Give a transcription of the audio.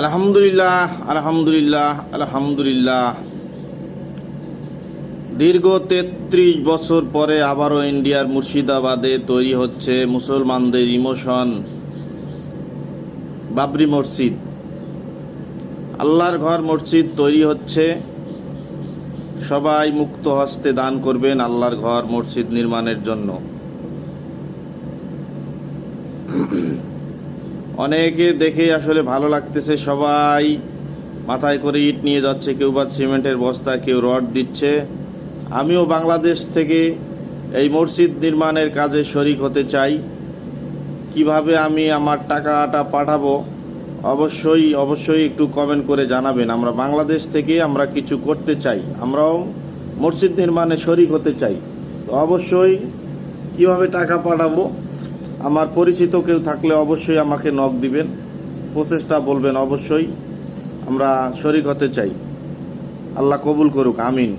আলহামদুলিল্লাহ আলহামদুলিল্লাহ আলহামদুলিল্লাহ। দীর্ঘ ৩৩ বছর পরে আবারও ইন্ডিয়ার মুর্শিদাবাদে তৈরি হচ্ছে মুসলমানদের ইমোশন বাবরি মসজিদ। আল্লাহর ঘর মসজিদ তৈরি হচ্ছে, সবাই মুক্ত হস্তে দান করবেন আল্লাহর ঘর মসজিদ নির্মাণের জন্য। অনেকে দেখে আসলে ভালো লাগতেছে, সবাই মাথায় করে ইট নিয়ে যাচ্ছে, কেউ বা সিমেন্টের বস্তা, কেউ রড দিচ্ছে। আমিও বাংলাদেশ থেকে এই মসজিদ নির্মাণের কাজে শরিক হতে চাই। কিভাবে আমি আমার টাকাটা পাঠাবো অবশ্যই একটু কমেন্ট করে জানাবেন। আমরা বাংলাদেশ থেকে আমরা কিছু করতে চাই, আমরাও মসজিদ নির্মাণে শরিক হতে চাই। তো অবশ্যই কিভাবে টাকা পাঠাবো, আমার পরিচিত কেউ থাকলে অবশ্যই আমাকে নক দিবেন, প্রচেষ্টা বলবেন, অবশ্যই আমরা শরিক হতে চাই। আল্লাহ কবুল করুক, আমিন।